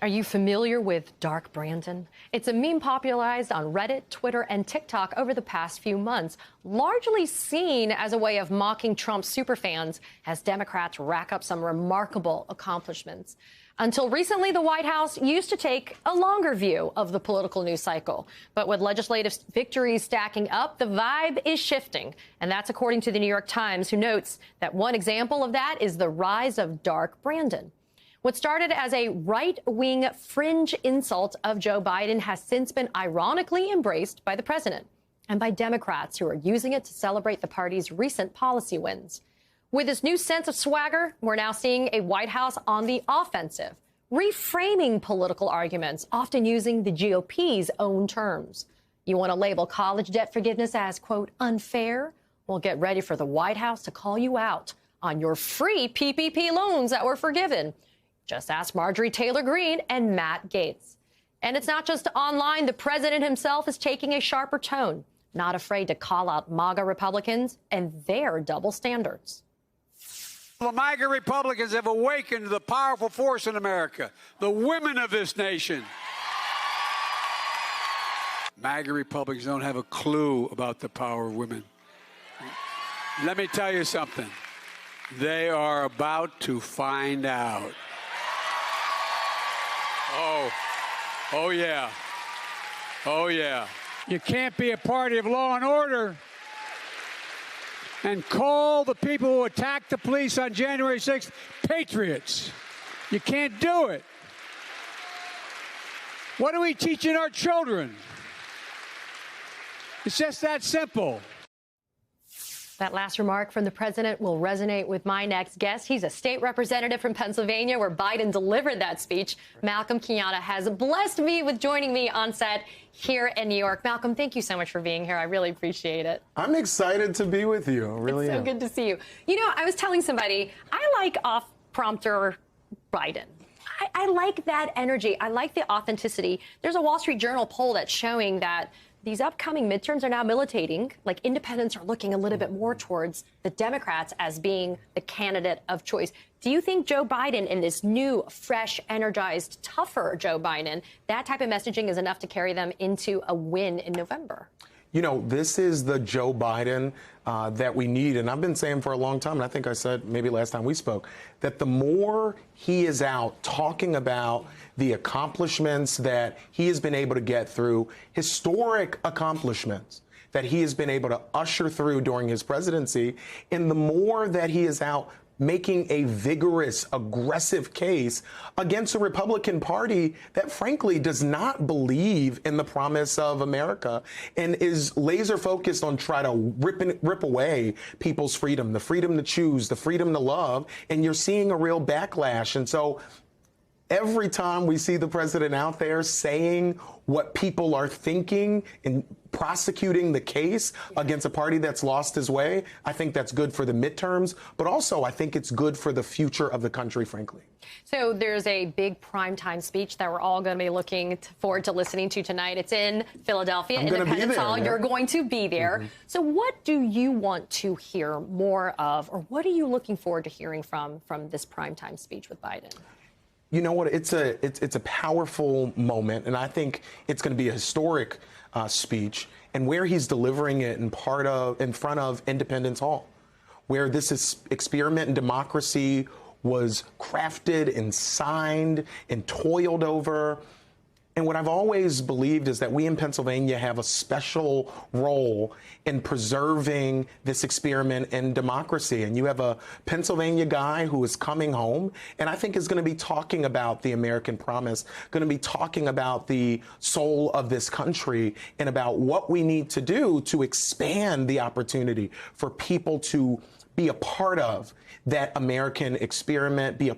Are you familiar with Dark Brandon? It's a meme popularized on Reddit, Twitter, and TikTok over the past few months, largely seen as a way of mocking Trump's superfans as Democrats rack up some remarkable accomplishments. Until recently, the White House used to take a longer view of the political news cycle. But with legislative victories stacking up, the vibe is shifting. And that's according to the New York Times, who notes that one example of that is the rise of Dark Brandon. What started as a right-wing fringe insult of Joe Biden has since been ironically embraced by the president and by Democrats who are using it to celebrate the party's recent policy wins. With this new sense of swagger, we're now seeing a White House on the offensive, reframing political arguments, often using the GOP's own terms. You want to label college debt forgiveness as, quote, unfair? Well, get ready for the White House to call you out on your free PPP loans that were forgiven. Just ask Marjorie Taylor Greene and Matt Gaetz. And it's not just online. The president himself is taking a sharper tone, not afraid to call out MAGA Republicans and their double standards. The MAGA Republicans have awakened the powerful force in America, the women of this nation. MAGA Republicans don't have a clue about the power of women. Let me tell you something. They are about to find out. Oh, yeah. Oh, yeah. You can't be a party of law and order and call the people who attacked the police on January 6th patriots. You can't do it. What are we teaching our children? It's just that simple. That last remark from the president will resonate with my next guest. He's a state representative from Pennsylvania, where Biden delivered that speech. Malcolm Kenyatta has blessed me with joining me on set here in New York. Malcolm, thank you so much for being here. I really appreciate it. I'm excited to be with you. I really am. It's so good to see you. You know, I was telling somebody, I like off-prompter Biden. I like that energy. I like the authenticity. There's a Wall Street Journal poll that's showing that these upcoming midterms are now militating, like independents are looking a little bit more towards the Democrats as being the candidate of choice. Do you think Joe Biden in this new, fresh, energized, tougher Joe Biden, that type of messaging is enough to carry them into a win in November? You know, this is the Joe Biden that we need. And I've been saying for a long time, and I think I said maybe last time we spoke, that the more he is out talking about the accomplishments that he has been able to get through, historic accomplishments that he has been able to usher through during his presidency, and the more that he is out making a vigorous, aggressive case against a Republican Party that, frankly, does not believe in the promise of America and is laser focused on trying to rip away people's freedom, the freedom to choose, the freedom to love. And you're seeing a real backlash. And so every time we see the president out there saying what people are thinking and prosecuting the case against a party that's lost his way, I think that's good for the midterms, but also I think it's good for the future of the country, frankly. So there's a big primetime speech that we're all going to be looking forward to listening to tonight. It's in Philadelphia, Independence Hall. You're going to be there. Mm-hmm. So what do you want to hear more of, or what are you looking forward to hearing from this primetime speech with Biden? You know what? It's a powerful moment, and I think it's going to be a historic speech, and where he's delivering it in front of Independence Hall, where this experiment in democracy was crafted and signed and toiled over. And what I've always believed is that we in Pennsylvania have a special role in preserving this experiment in democracy. And you have a Pennsylvania guy who is coming home and I think is going to be talking about the American promise, going to be talking about the soul of this country and about what we need to do to expand the opportunity for people to be a part of that American experiment, be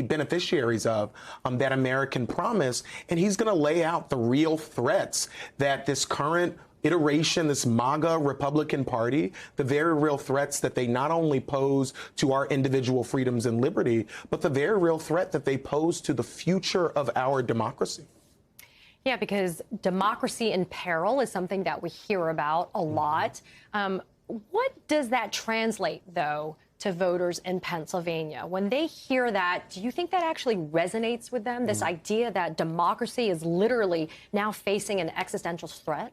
beneficiaries of that American promise. And he's going to lay out the real threats that this current iteration, this MAGA Republican Party, the very real threats that they not only pose to our individual freedoms and liberty, but the very real threat that they pose to the future of our democracy. Yeah, because democracy in peril is something that we hear about a lot. What does that translate, though, to voters in Pennsylvania. When they hear that, do you think that actually resonates with them, this idea that democracy is literally now facing an existential threat?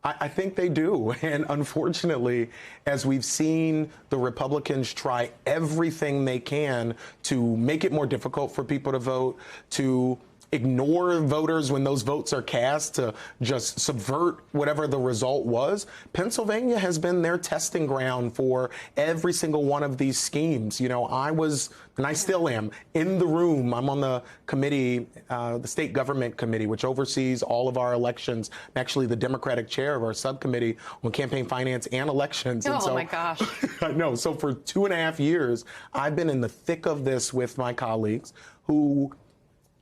I think they do. And unfortunately, as we've seen the Republicans try everything they can to make it more difficult for people to vote, to ignore voters when those votes are cast, to just subvert whatever the result was, Pennsylvania has been their testing ground for every single one of these schemes. You know, I was, and I still am, in the room. I'm on the committee, the state government committee, which oversees all of our elections. I'm actually the Democratic chair of our subcommittee on campaign finance and elections. Oh, and so, my gosh. I know. So for 2.5 years, I've been in the thick of this with my colleagues who,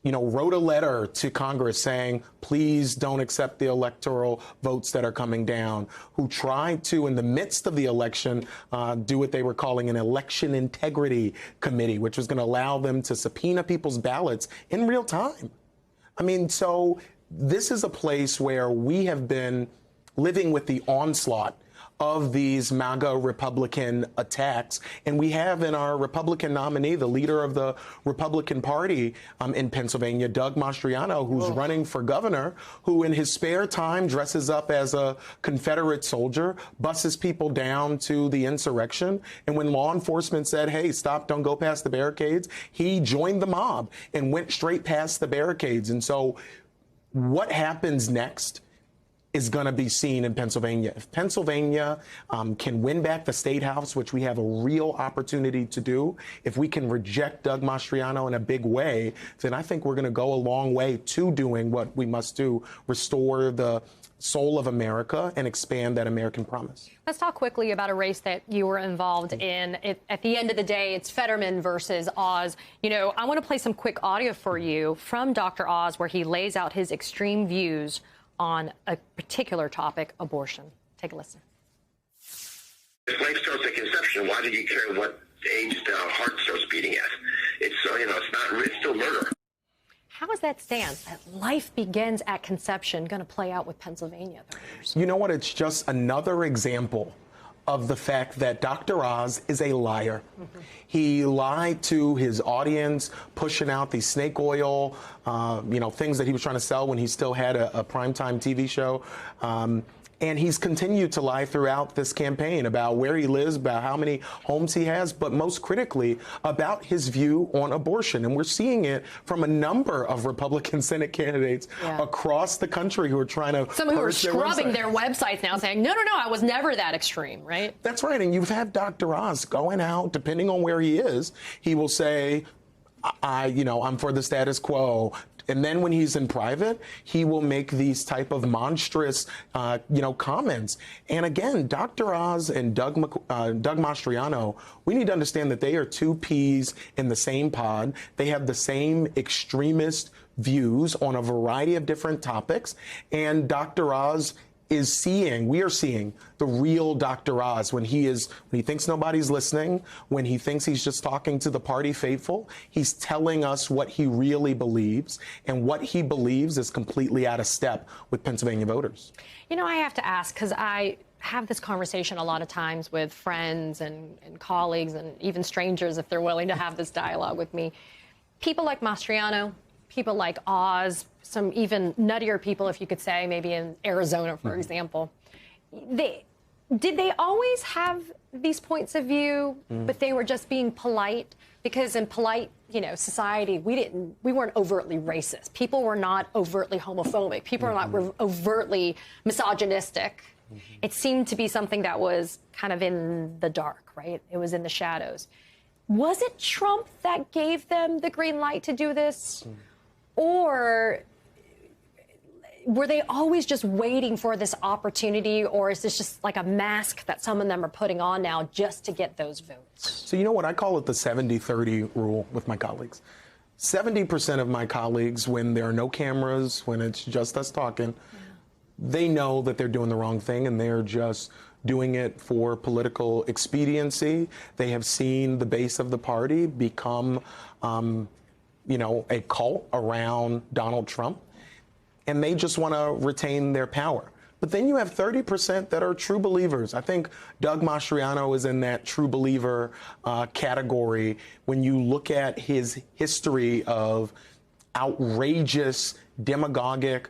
you know, wrote a letter to Congress saying, please don't accept the electoral votes that are coming down, who tried to, in the midst of the election, do what they were calling an election integrity committee, which was going to allow them to subpoena people's ballots in real time. I mean, so this is a place where we have been living with the onslaught of these MAGA Republican attacks. And we have in our Republican nominee, the leader of the Republican Party in Pennsylvania, Doug Mastriano, who's running for governor, who in his spare time dresses up as a Confederate soldier, buses people down to the insurrection. And when law enforcement said, hey, stop, don't go past the barricades, he joined the mob and went straight past the barricades. And so what happens next is going to be seen in Pennsylvania. If Pennsylvania can win back the State House, which we have a real opportunity to do, if we can reject Doug Mastriano in a big way, then I think we're going to go a long way to doing what we must do, restore the soul of America and expand that American promise. Let's talk quickly about a race that you were involved in. At the end of the day, it's Fetterman versus Oz. You know, I want to play some quick audio for you from Dr. Oz, where he lays out his extreme views on a particular topic, abortion. Take a listen. If life starts at conception, why do you care what age the heart starts beating at? It's it's still murder. How is that stance that life begins at conception going to play out with Pennsylvania voters? You know what? It's just another example of the fact that Dr. Oz is a liar. He lied to his audience, pushing out these snake oil, things that he was trying to sell when he still had a primetime TV show. And he's continued to lie throughout this campaign about where he lives, about how many homes he has, but most critically about his view on abortion. And we're seeing it from a number of Republican Senate candidates across the country who are trying to some who are scrubbing their websites now saying, no, I was never that extreme, right? That's right. And you've had Dr. Oz going out, depending on where he is, he will say, I'm for the status quo. And then when he's in private, he will make these type of monstrous, comments. And again, Dr. Oz and Doug Mastriano, we need to understand that they are two peas in the same pod. They have the same extremist views on a variety of different topics. And Dr. Oz we are seeing the real Dr. Oz when he thinks nobody's listening, when he thinks he's just talking to the party faithful, he's telling us what he really believes, and what he believes is completely out of step with Pennsylvania voters. You know, I have to ask, because I have this conversation a lot of times with friends and colleagues and even strangers if they're willing to have this dialogue with me. People like Mastriano, people like Oz, some even nuttier people, if you could say, maybe in Arizona, for example. Did they always have these points of view, but they were just being polite? Because in polite, society, we weren't overtly racist. People were not overtly homophobic. People were not overtly misogynistic. It seemed to be something that was kind of in the dark, right? It was in the shadows. Was it Trump that gave them the green light to do this? Or were they always just waiting for this opportunity, or is this just like a mask that some of them are putting on now just to get those votes? So you know what? I call it the 70-30 rule with my colleagues. 70% of my colleagues, when there are no cameras, when it's just us talking, they know that they're doing the wrong thing and they're just doing it for political expediency. They have seen the base of the party become a cult around Donald Trump, and they just want to retain their power. But then you have 30% that are true believers. I think Doug Mastriano is in that true believer category. When you look at his history of outrageous, demagogic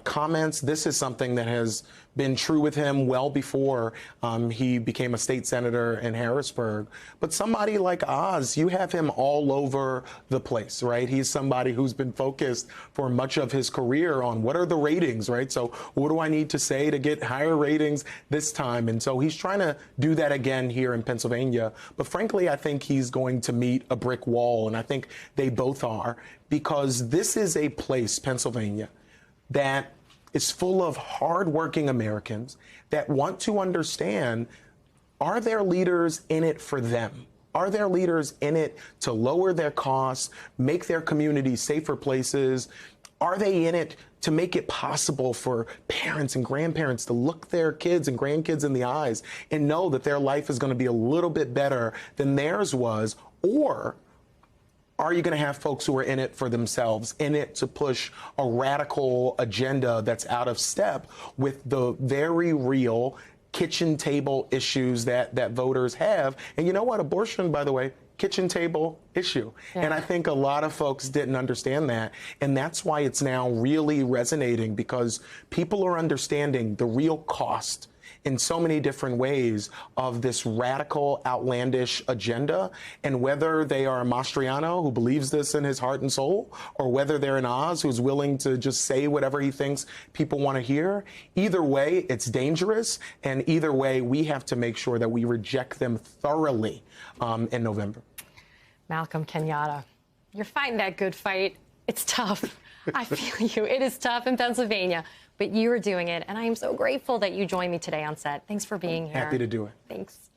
comments, this is something that has been true with him well before he became a state senator in Harrisburg. But somebody like Oz, you have him all over the place, right? He's somebody who's been focused for much of his career on what are the ratings, right? So what do I need to say to get higher ratings this time? And so he's trying to do that again here in Pennsylvania. But frankly, I think he's going to meet a brick wall, and I think they both are, because this is a place, Pennsylvania, that is full of hardworking Americans that want to understand, are their leaders in it for them? Are their leaders in it to lower their costs, make their communities safer places? Are they in it to make it possible for parents and grandparents to look their kids and grandkids in the eyes and know that their life is going to be a little bit better than theirs was? Or are you going to have folks who are in it for themselves, in it to push a radical agenda that's out of step with the very real kitchen table issues that voters have? And you know what? Abortion, by the way, kitchen table issue. Yeah. And I think a lot of folks didn't understand that. And that's why it's now really resonating, because people are understanding the real cost in so many different ways of this radical, outlandish agenda. And whether they are a Mastriano who believes this in his heart and soul, or whether they're an Oz who's willing to just say whatever he thinks people want to hear, either way, it's dangerous. And either way, we have to make sure that we reject them thoroughly in November. Malcolm Kenyatta, you're fighting that good fight. It's tough. I feel you. It is tough in Pennsylvania, but you are doing it. And I am so grateful that you joined me today on set. Thanks for being here. Happy to do it. Thanks.